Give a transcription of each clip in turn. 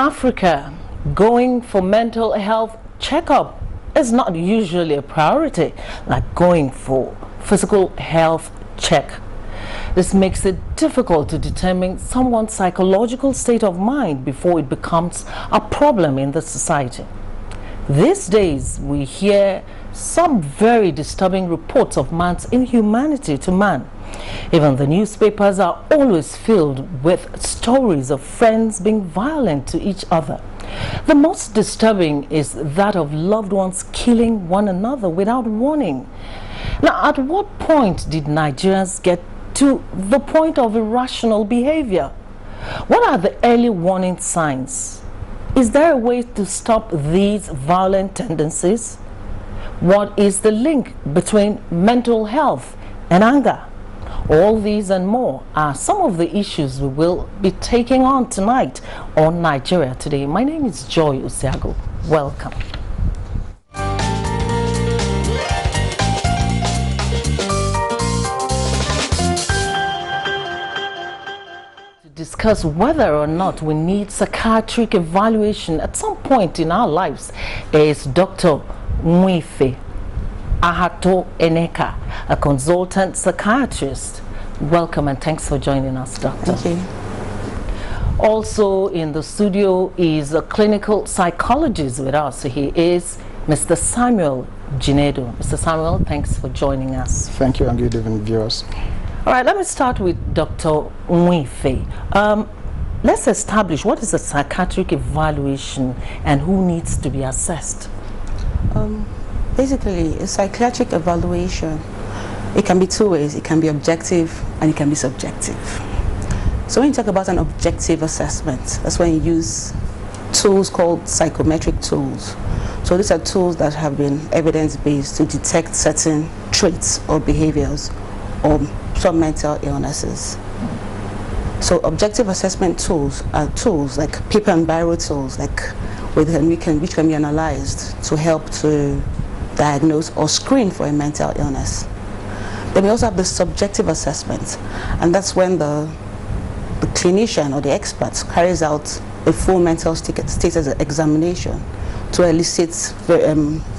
Africa, going for mental health checkup is not usually a priority like going for physical health check. This makes it difficult to determine someone's psychological state of mind before it becomes a problem in the society. These days, we hear some very disturbing reports of man's inhumanity to man. Even the newspapers are always filled with stories of friends being violent to each other. The most disturbing is that of loved ones killing one another without warning. Now, at what point did Nigerians get to the point of irrational behavior? What are the early warning signs? Is there a way to stop these violent tendencies? What is the link between mental health and anger? All these and more are some of the issues we will be taking on tonight on Nigeria Today. My name is Joy Usiago. Welcome. Discuss whether or not we need psychiatric evaluation at some point in our lives is Dr. Mwife Ahato Eneka, a consultant psychiatrist. Welcome and thanks for joining us, Doctor. Thank you. Also in the studio is a clinical psychologist with us. He is Mr. Samuel Jinedo. Mr. Samuel, thanks for joining us. Thank you and good evening, viewers. All right, let me start with Dr. Mwife. Let's establish what is a psychiatric evaluation and who needs to be assessed. Basically, a psychiatric evaluation, it can be two ways. It can be objective and it can be subjective. So when you talk about an objective assessment, that's when you use tools called psychometric tools. So these are tools that have been evidence-based to detect certain traits or behaviors or some mental illnesses. So objective assessment tools are tools like paper and biro tools, like which can be analyzed to help to diagnose or screen for a mental illness. Then we also have the subjective assessment, and that's when the clinician or the expert carries out a full mental status examination to elicit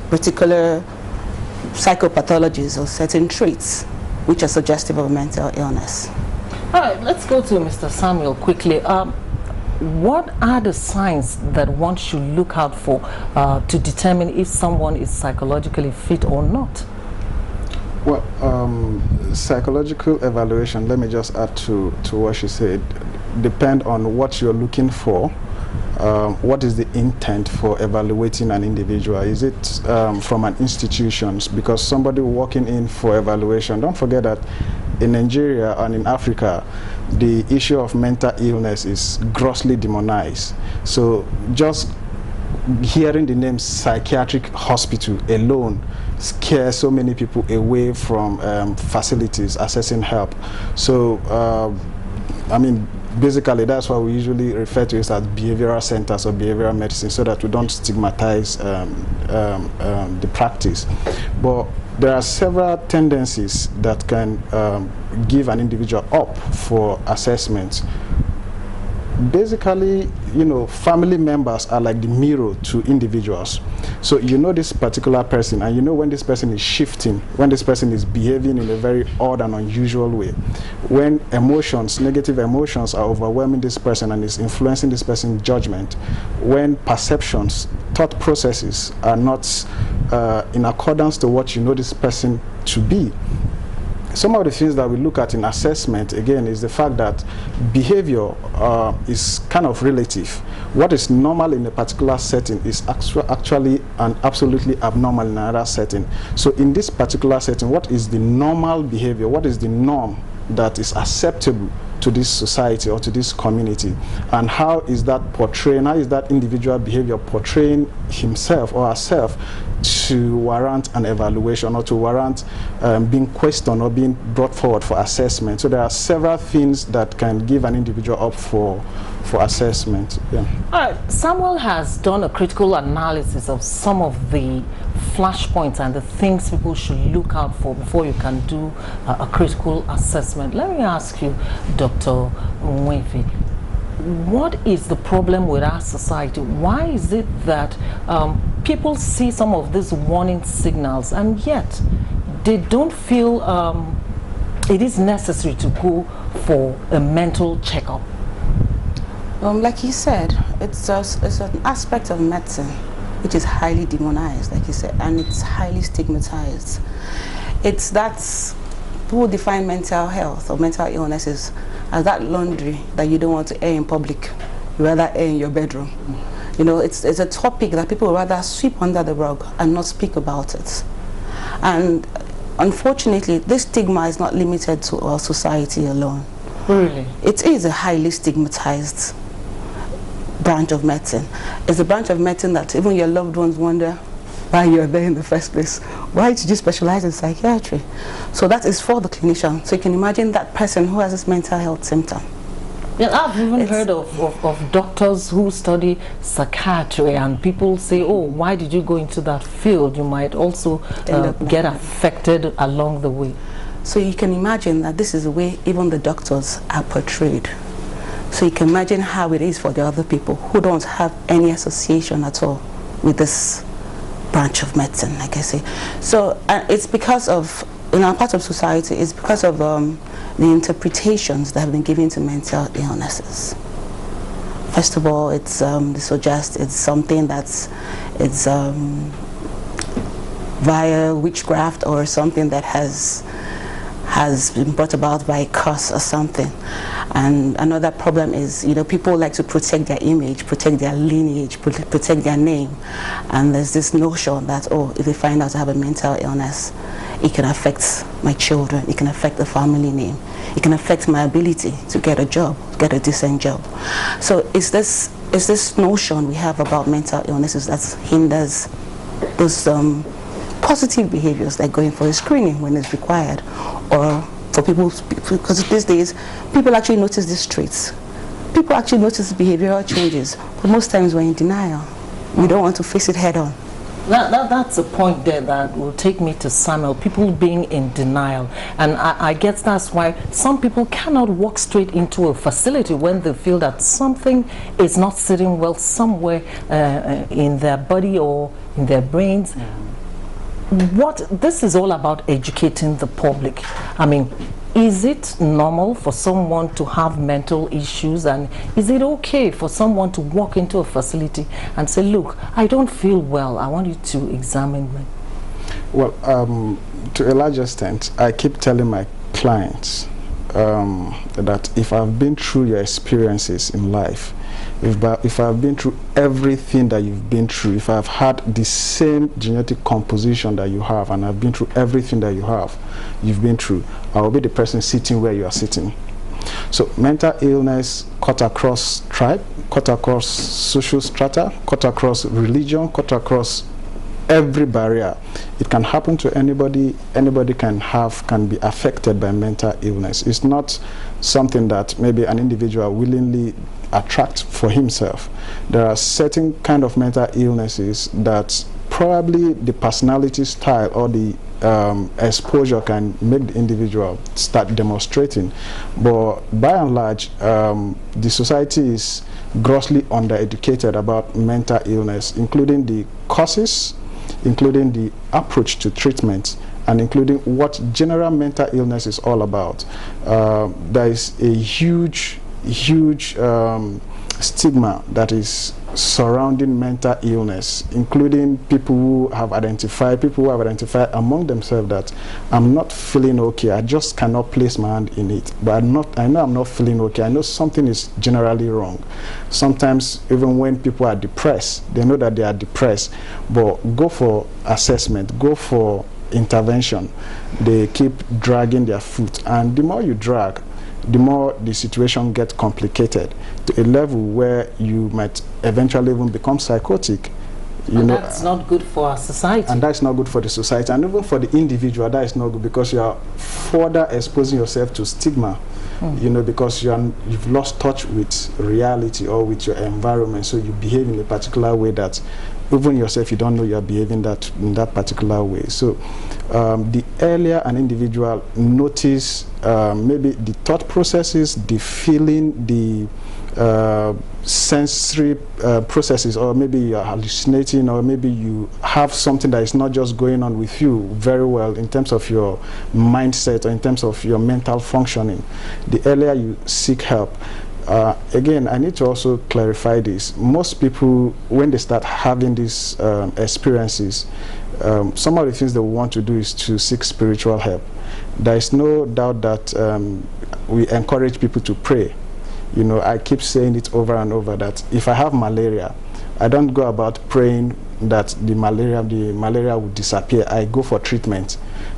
particular psychopathologies or certain traits which are suggestive of a mental illness. All right, let's go to Mr. Samuel quickly. What are the signs that one should look out for to determine if someone is psychologically fit or not? Well, psychological evaluation, let me just add to what she said, depend on what you're looking for. What is the intent for evaluating an individual? Is it from an institution? Because somebody walking in for evaluation, don't forget that in Nigeria and in Africa, the issue of mental illness is grossly demonized. So just hearing the name psychiatric hospital alone scares so many people away from facilities accessing help. So, I mean, basically that's why we usually refer to it as behavioral centers or behavioral medicine, so that we don't stigmatize the practice. But there are several tendencies that can give an individual up for assessment. Basically, you know, family members are like the mirror to individuals. So you know this particular person, and you know when this person is shifting, when this person is behaving in a very odd and unusual way, when emotions, negative emotions are overwhelming this person and is influencing this person's judgment, when perceptions, thought processes are not in accordance to what you know this person to be. Some of the things that we look at in assessment, again, is the fact that behavior is kind of relative. What is normal in a particular setting is actually and absolutely abnormal in another setting. So in this particular setting, what is the normal behavior? What is the norm that is acceptable to this society or to this community? And how is that portraying, how is that individual behavior portraying himself or herself to warrant an evaluation or to warrant being questioned or being brought forward for assessment? So there are several things that can give an individual up for assessment. Yeah. All right. Samuel has done a critical analysis of some of the flashpoints and the things people should look out for before you can do a critical assessment. Let me ask you, Dr. Mwife, what is the problem with our society? Why is it that people see some of these warning signals and yet they don't feel it is necessary to go for a mental checkup? Like you said, it's an aspect of medicine which is highly demonized, like you said, and it's highly stigmatized. People define mental health or mental illnesses as that laundry that you don't want to air in public, you rather air in your bedroom. You know, it's a topic that people rather sweep under the rug and not speak about it. And unfortunately, this stigma is not limited to our society alone. Really? It is a highly stigmatized branch of medicine. It's a branch of medicine that even your loved ones wonder why you're there in the first place. Why did you specialize in psychiatry? So that is for the clinician. So you can imagine that person who has this mental health symptom. Yeah, I've even heard of doctors who study psychiatry, and people say, oh, why did you go into that field? You might also get affected along the way. So you can imagine that this is the way even the doctors are portrayed. So you can imagine how it is for the other people who don't have any association at all with this branch of medicine, like I say. So it's because of, in our part of society, it's because of the interpretations that have been given to mental illnesses. First of all, it's they suggest it's something it's via witchcraft or something that has been brought about by a curse or something. And another problem is, you know, people like to protect their image, protect their lineage, protect their name. And there's this notion that, oh, if they find out I have a mental illness, it can affect my children, it can affect the family name, it can affect my ability to get a job, get a decent job. So it's this notion we have about mental illnesses that hinders those positive behaviors, like going for a screening when it's required, or for people, because these days people actually notice these traits. People actually notice behavioral changes, but most times we're in denial. We don't want to face it head on. That's a point there that will take me to Samuel, people being in denial. And I guess that's why some people cannot walk straight into a facility when they feel that something is not sitting well somewhere in their body or in their brains. This is all about educating the public. I mean, is it normal for someone to have mental issues, and is it okay for someone to walk into a facility and say, look, I don't feel well, I want you to examine me? Well, to a large extent, I keep telling my clients that if I've been through your experiences in life, if I've been through everything that you've been through, if I've had the same genetic composition that you have, and I've been through everything that you've been through, I will be the person sitting where you are sitting. So mental illness cut across tribe, cut across social strata, cut across religion, cut across every barrier. It can happen to anybody. Anybody can be affected by mental illness. It's not something that maybe an individual willingly attract for himself. There are certain kind of mental illnesses that probably the personality style or the exposure can make the individual start demonstrating. But by and large, the society is grossly undereducated about mental illness, including the causes, including the approach to treatment, and including what general mental illness is all about. There is a huge stigma that is surrounding mental illness, including people who have identified among themselves that I'm not feeling okay, I just cannot place my hand in it, but I know I'm not feeling okay, I know something is generally wrong. Sometimes even when people are depressed, they know that they are depressed, but go for assessment, go for intervention, they keep dragging their foot, and the more you drag, the more the situation gets complicated to a level where you might eventually even become psychotic. You know, that's not good for our society. And that's not good for the society, and even for the individual, that is not good, because you are further exposing yourself to stigma. You know, because you've lost touch with reality or with your environment, so you behave in a particular way that even yourself you don't know you're behaving in that particular way. So the earlier an individual notice maybe the thought processes, the feeling, the sensory processes, or maybe you're hallucinating, or maybe you have something that is not just going on with you very well in terms of your mindset or in terms of your mental functioning, the earlier you seek help. Again, I need to also clarify this. Most people, when they start having these experiences, some of the things they want to do is to seek spiritual help. There is no doubt that we encourage people to pray. You know, I keep saying it over and over that if I have malaria, I don't go about praying that the malaria will disappear. I go for treatment.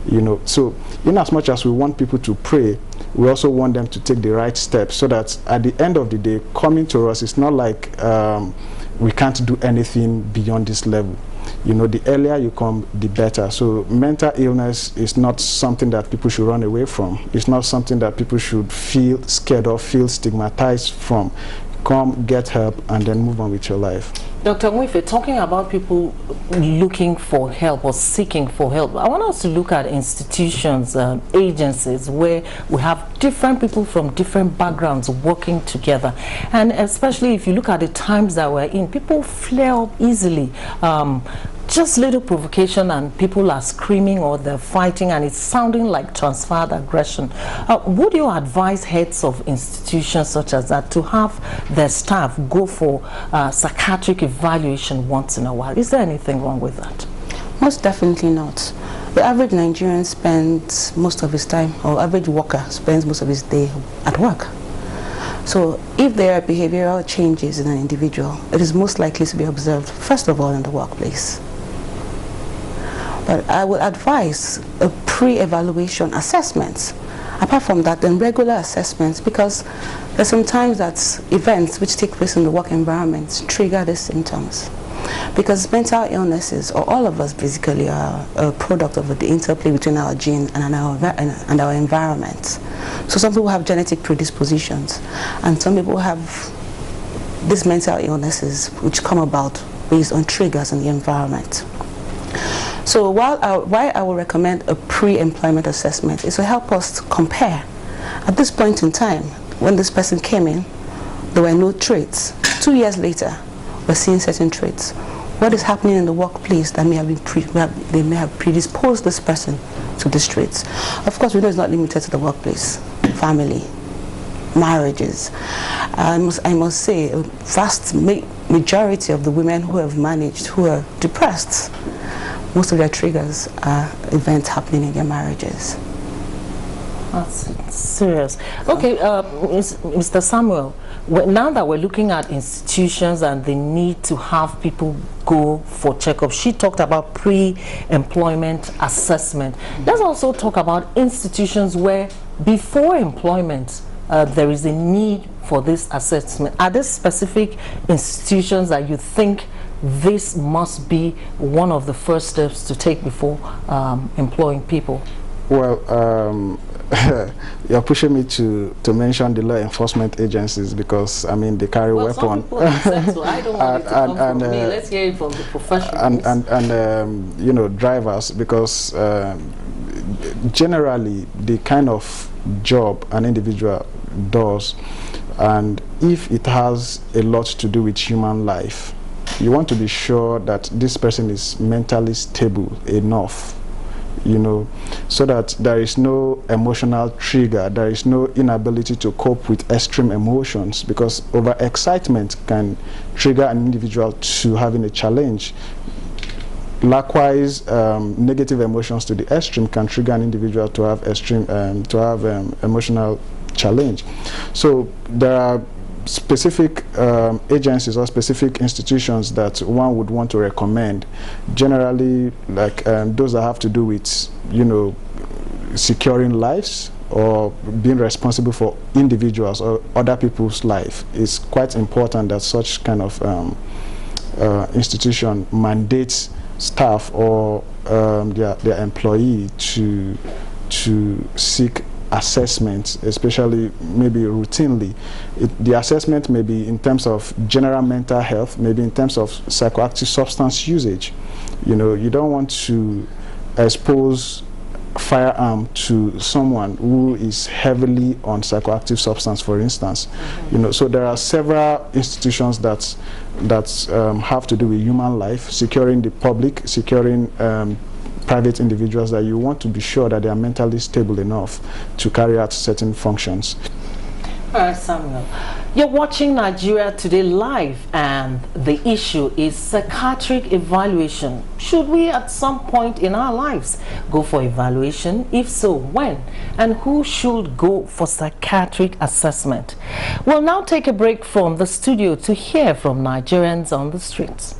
You know, so in as much as we want people to pray, we also want them to take the right steps, so that at the end of the day, coming to us, it's not like we can't do anything beyond this level. You know, the earlier you come, the better. So mental illness is not something that people should run away from. It's not something that people should feel scared of, feel stigmatized from. Come, get help, and then move on with your life. Dr. Mwife, talking about people looking for help or seeking for help, I want us to look at institutions, agencies where we have different people from different backgrounds working together. And especially if you look at the times that we're in, people flare up easily. Just little provocation and people are screaming or they're fighting, and it's sounding like transferred aggression. Would you advise heads of institutions such as that to have their staff go for psychiatric evaluation once in a while? Is there anything wrong with that? Most definitely not. The average Nigerian spends most of his time, or average worker spends most of his day at work. So if there are behavioral changes in an individual, it is most likely to be observed, first of all, in the workplace. But I would advise a pre-evaluation assessment. Apart from that, then regular assessments, because there's sometimes that events which take place in the work environment trigger these symptoms. Because mental illnesses, or all of us basically, are a product of the interplay between our genes and our environment. So some people have genetic predispositions, and some people have these mental illnesses which come about based on triggers in the environment. So why I will recommend a pre-employment assessment is to help us to compare. At this point in time, when this person came in, there were no traits. 2 years later, we're seeing certain traits. What is happening in the workplace that may have predisposed this person to these traits? Of course, we know it's not limited to the workplace. Family, marriages. I must say, a vast majority of the women who have managed, who are depressed, most of their triggers are events happening in their marriages. That's serious. Okay, Mr. Samuel, now that we're looking at institutions and the need to have people go for checkup, she talked about pre-employment assessment. Let's also talk about institutions where before employment there is a need for this assessment. Are there specific institutions that you think this must be one of the first steps to take before employing people? Well, you're pushing me to mention the law enforcement agencies, because I mean they carry weapons. So I don't want it to come from me. Let's hear it from the professionals. And you know, drivers, because generally the kind of job an individual does, and if it has a lot to do with human life, you want to be sure that this person is mentally stable enough, you know, so that there is no emotional trigger, there is no inability to cope with extreme emotions, because overexcitement can trigger an individual to having a challenge. Likewise, negative emotions to the extreme can trigger an individual to have extreme, emotional challenge. So there are specific agencies or specific institutions that one would want to recommend, generally like those that have to do with, you know, securing lives or being responsible for individuals or other people's life. It's quite important that such kind of institution mandates staff or their employee to seek assessments, especially maybe routinely. The assessment may be in terms of general mental health, maybe in terms of psychoactive substance usage. You know, you don't want to expose firearm to someone who is heavily on psychoactive substance, for instance. You know, so there are several institutions that have to do with human life, securing the public, securing private individuals, that you want to be sure that they are mentally stable enough to carry out certain functions. All right, Samuel, you're watching Nigeria Today live, and the issue is psychiatric evaluation. Should we at some point in our lives go for evaluation? If so, when? And who should go for psychiatric assessment? We'll now take a break from the studio to hear from Nigerians on the streets.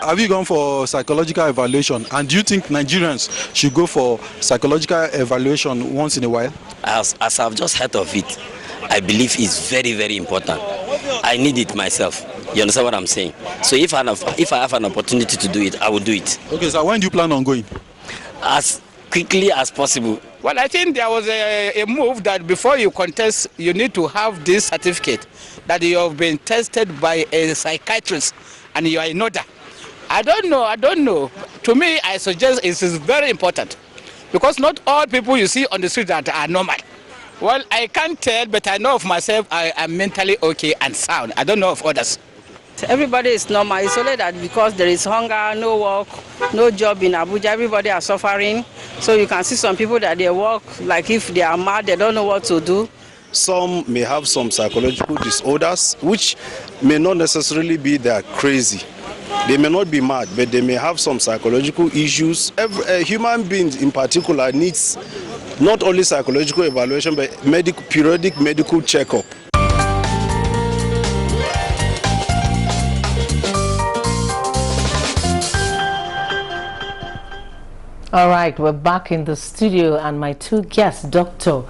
Have you gone for psychological evaluation, and do you think Nigerians should go for psychological evaluation once in a while? As I've just heard of it, I believe it's very, very important. I need it myself. You understand what I'm saying? So if I have an opportunity to do it, I will do it. Okay, so when do you plan on going? As quickly as possible. Well, I think there was a move that before you contest, you need to have this certificate that you have been tested by a psychiatrist and you are in order. I don't know. To me, I suggest it is very important, because not all people you see on the street that are normal. Well, I can't tell, but I know of myself I am mentally okay and sound. I don't know of others. Everybody is normal. It's only that because there is hunger, no work, no job in Abuja, everybody are suffering. So you can see some people that they work like if they are mad, they don't know what to do. Some may have some psychological disorders, which may not necessarily be that crazy. They may not be mad, but they may have some psychological issues. Every human being in particular needs not only psychological evaluation, but periodic medical checkup. All right, we're back in the studio, and my two guests, Dr.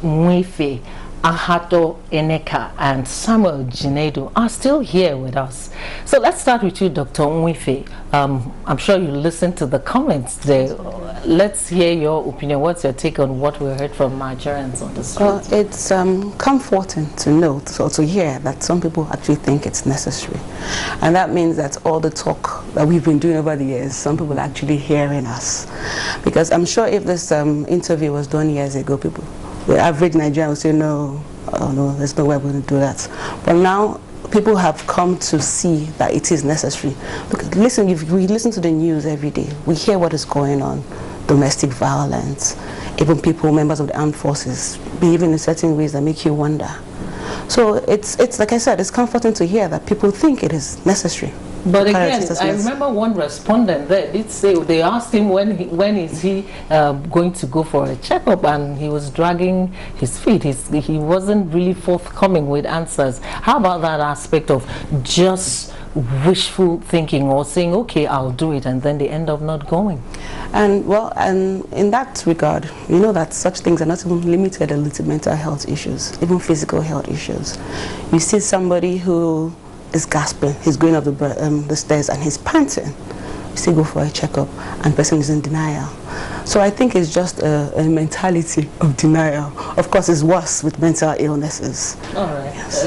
Mwife Ahato Eneka and Samuel Jinedu, are still here with us. So let's start with you, Dr. Mwife. I'm sure you listened to the comments there. Let's hear your opinion. What's your take on what we heard from Nigerians on the street? It's comforting to note or to hear that some people actually think it's necessary. And that means that all the talk that we've been doing over the years, some people are actually hearing us. Because I'm sure if this interview was done years ago, the average Nigerian would say, no, oh no, there's no way we're going to do that. But now people have come to see that it is necessary. Look, listen, if we listen to the news every day, we hear what is going on. Domestic violence, even people, members of the armed forces, behaving in certain ways that make you wonder. So it's like I said, it's comforting to hear that people think it is necessary. But again, I remember one respondent there did say, they asked him when is he going to go for a checkup, and he was dragging his feet. He wasn't really forthcoming with answers. How about that aspect of just wishful thinking, or saying, okay, I'll do it, and then they end up not going? And well, and in that regard, you know that such things are not even limited to mental health issues, even physical health issues. You see somebody who is gasping, he's going up the stairs and he's panting. You still go for a checkup, and the person is in denial. So I think it's just a mentality of denial. Of course, it's worse with mental illnesses. All right, yes.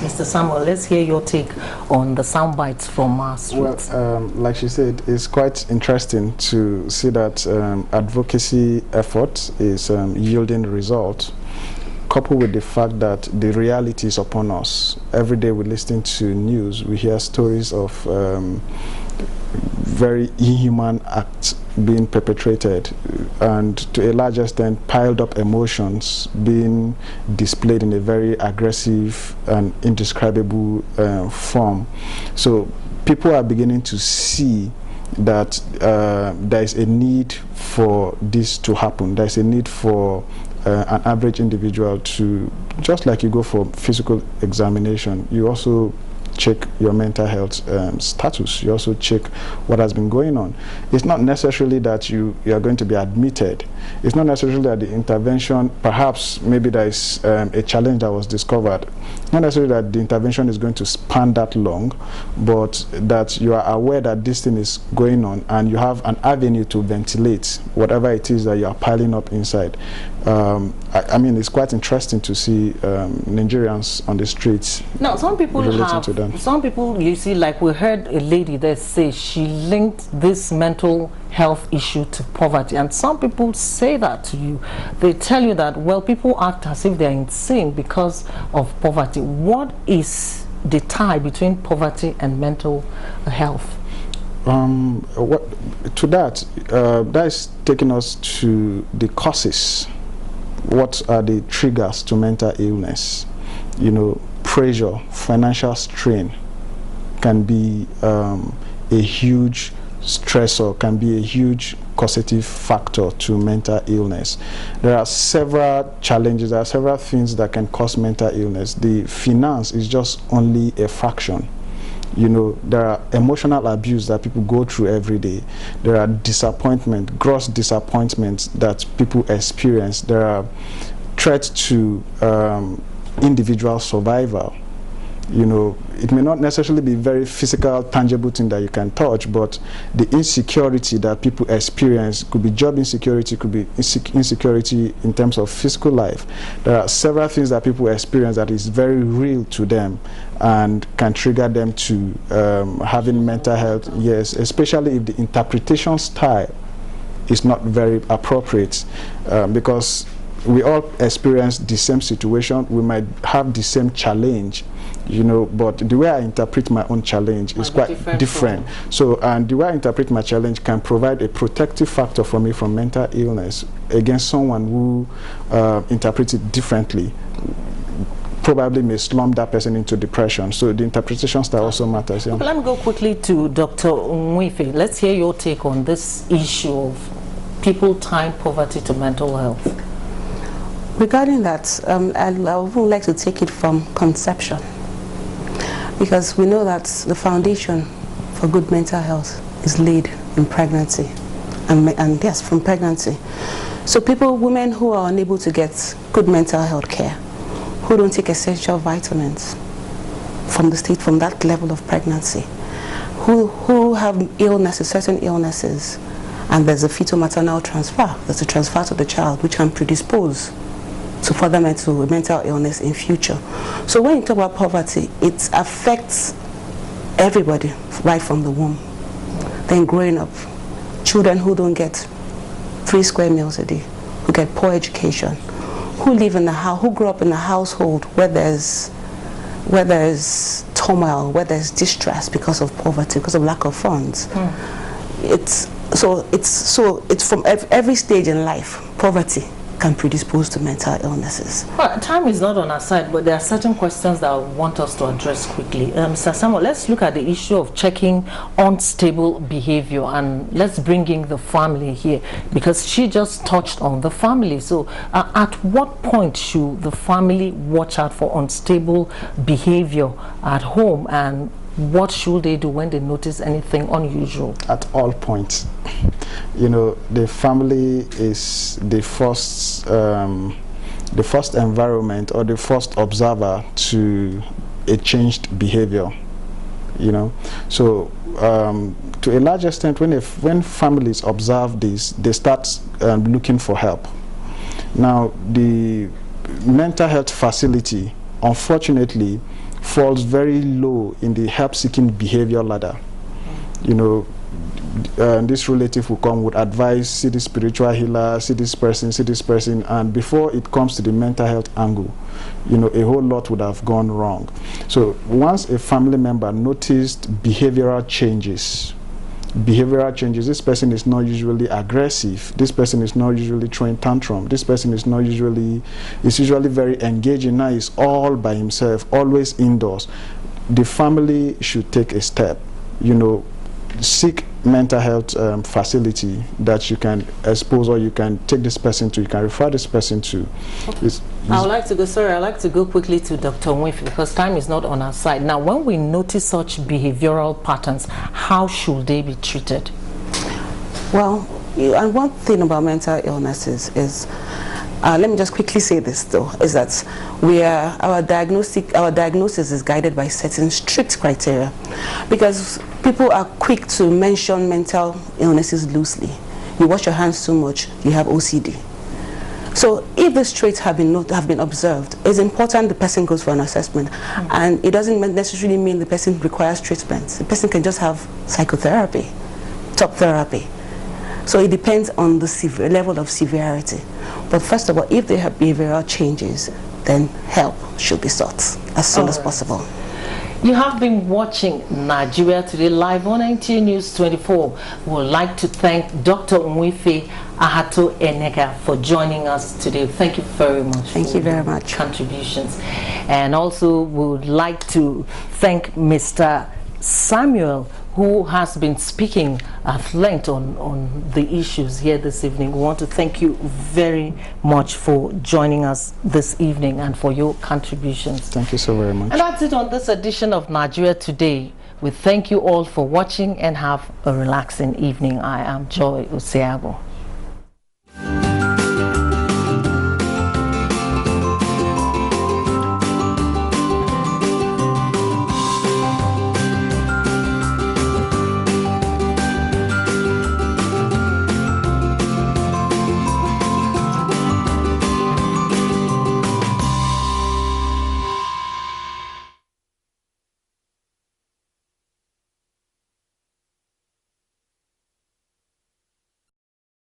Mr. Samuel, let's hear your take on the sound bites from our streets. Well, like she said, it's quite interesting to see that advocacy effort is yielding results, coupled with the fact that the reality is upon us. Every day we listen to news, we hear stories of very inhuman acts being perpetrated, and to a large extent piled up emotions being displayed in a very aggressive and indescribable form. So people are beginning to see that there is a need for this to happen. There is a need for an average individual to, just like you go for physical examination, you also check your mental health status. You also check what has been going on. It's not necessarily that you are going to be admitted. It's not necessarily that the intervention, perhaps maybe there is a challenge that was discovered. Not necessarily that the intervention is going to span that long, but that you are aware that this thing is going on and you have an avenue to ventilate whatever it is that you are piling up inside. I mean, it's quite interesting to see Nigerians on the streets. Now, some people to them. Some people, you see, like we heard a lady that say she linked this mental health issue to poverty, and some people say that to you. They tell you that, well, people act as if they're insane because of poverty. What is the tie between poverty and mental health? That is taking us to the causes. What are the triggers to mental illness? You know, pressure, financial strain can be a huge stressor, can be a huge causative factor to mental illness. There are several challenges, there are several things that can cause mental illness. The finance is just only a fraction. You know, there are emotional abuse that people go through every day. There are disappointment, gross disappointments that people experience. There are threats to individual survival. You know, it may not necessarily be very physical, tangible thing that you can touch, but the insecurity that people experience could be job insecurity, could be insecurity in terms of physical life. There are several things that people experience that is very real to them and can trigger them to having mental health, yes, especially if the interpretation style is not very appropriate, because we all experience the same situation, we might have the same challenge, you know, but the way I interpret my own challenge is quite different. So, and the way I interpret my challenge can provide a protective factor for me from mental illness against someone who interprets it differently. Probably may slump that person into depression. So the interpretation style also matters. Yeah. Let me go quickly to Dr. Mwife. Let's hear your take on this issue of people tying poverty to mental health. Regarding that, I would like to take it from conception, because we know that the foundation for good mental health is laid in pregnancy, and yes, from pregnancy. So women who are unable to get good mental health care, who don't take essential vitamins from that level of pregnancy, who have illnesses, certain illnesses, and there's a fetal-maternal transfer, there's a transfer to the child which can predispose to further mental illness in future. So when you talk about poverty, it affects everybody right from the womb. Then growing up, children who don't get 3 square meals a day, who get poor education, who live in who grow up in a household where there's turmoil, where there's distress because of poverty, because of lack of funds. It's from every stage in life, poverty can predispose to mental illnesses. Well, time is not on our side, but there are certain questions that I want us to address quickly. Mr. Samuel, let's look at the issue of checking unstable behavior, and let's bring in the family here, because she just touched on the family. So at what point should the family watch out for unstable behavior at home, and what should they do when they notice anything unusual? At all points. You know, the family is the first environment or the first observer to a changed behavior. You know, so to a large extent, when families observe this, they start looking for help. Now, the mental health facility, unfortunately, falls very low in the help-seeking behavior ladder. You know, this relative will come, would advise, see the spiritual healer, see this person, and before it comes to the mental health angle, you know, a whole lot would have gone wrong. So once a family member noticed behavioral changes, this person is not usually aggressive, this person is not usually throwing tantrum, this person is usually very engaging, now he's all by himself, always indoors, the family should take a step, you know, seek mental health facility that you can expose, or you can take this person to, you can refer this person to. Okay. I'd like to go quickly to Dr. Mwife, because time is not on our side. Now, when we notice such behavioral patterns, how should they be treated? Well, and one thing about mental illnesses is, let me just quickly say this though, is that our diagnosis is guided by certain strict criteria, because people are quick to mention mental illnesses loosely. You wash your hands too much, you have OCD. So if these traits have been observed, it's important the person goes for an assessment. And it doesn't necessarily mean the person requires treatment. The person can just have psychotherapy, talk therapy. So it depends on the level of severity. But first of all, if they have behavioral changes, then help should be sought as soon as possible. You have been watching Nigeria Today live on NTA News 24. We would like to thank Dr. Nwife Ahato Eneka for joining us today. Thank you very much. Thank you very much. Contributions. And also we would like to thank Mr. Samuel, who has been speaking at length on the issues here this evening. We want to thank you very much for joining us this evening and for your contributions. Thank you so very much. And that's it on this edition of Nigeria Today. We thank you all for watching and have a relaxing evening. I am Joy Usiago.